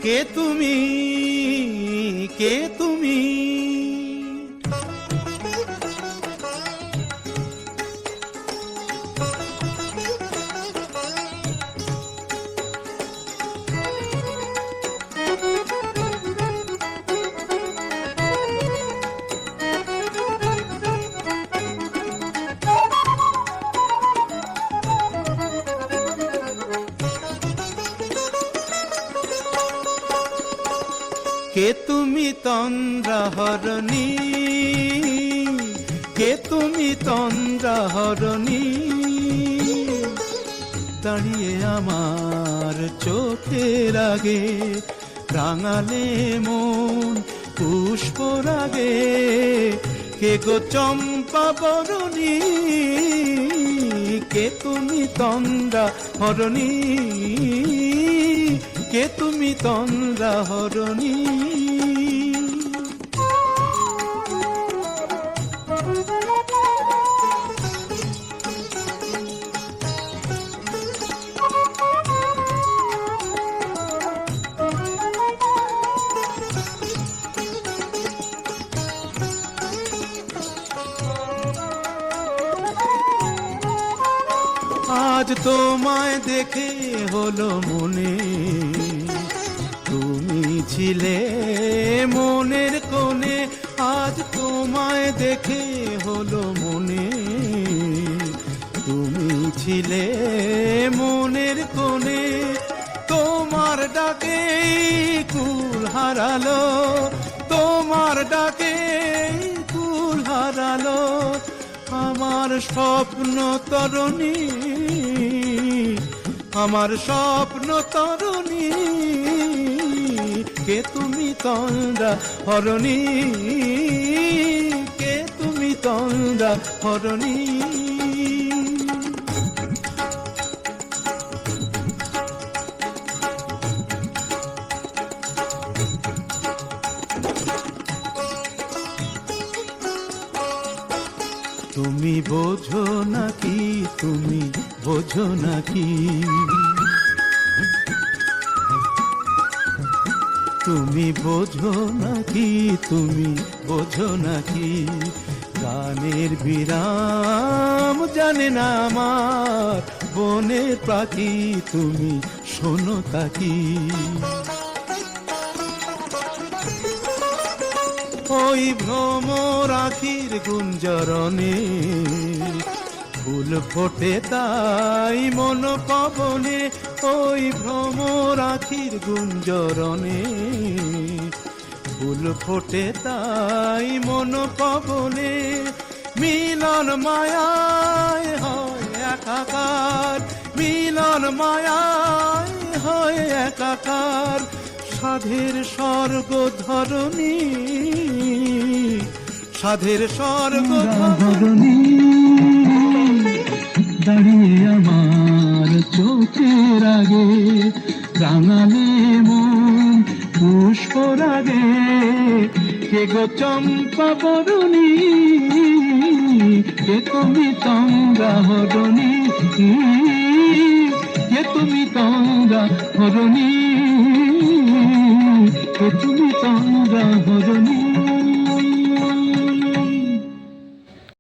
কে তুমি, কে তুমি? কে তুমি তন্দ্রাহরণী, কে তুমি তন্দ্রাহরণী? দাঁড়িয়ে আমার চোখের আগে রাঙালে মন পুষ্পরাগে। কে গো চম্পা বরণী, কে তুমি তন্দ্রাহরণী? কে তুমি তন্দ্রাহরণী? আজ তোমায় দেখে হলো মনে, তুমি ছিলে মনের কোণে। আজ তোমায় দেখে হলো মনে, তুমি ছিলে মনের কোণে। তোমার ডাকে কুল হারালো, তোমার ডাকে কুল হারালো আমার স্বপ্ন তরণী, আমার স্বপ্ন তরণী। কে তুমি তন্দ্রাহরণী, কে তুমি তন্দ্রাহরণী? তুমি বোঝো নাকি, তুমি বোঝো নাকি? তুমি বোঝো নাকি, তুমি বোঝো নাকি? গানের বিরাম জানে না আমার বনের পাখি, তুমি শোনো তাকি। ওই ভ্রমর আখির গুঞ্জরণে ফুল ফোটে তাই মন পবনে। ওই ভ্রমর আখির গুঞ্জরণে ফুল ফোটে তাই মন পবনে। মিলন মায়ায় হয় একাকার, মিলন মায়ায় হয় একাকার। সাধের স্বর্গ ধরণী, সাধের স্বর্গ ধরণী। দাঁড়িয়ে আমার চোখের আগে রাঙালে মন পুষ্পরাগে। কে গো চম্পা বরণী, কে তুমি তন্দ্রাহরণী? কে তুমি তন্দ্রাহরণী, কে তুমি তন্দ্রাহরণী?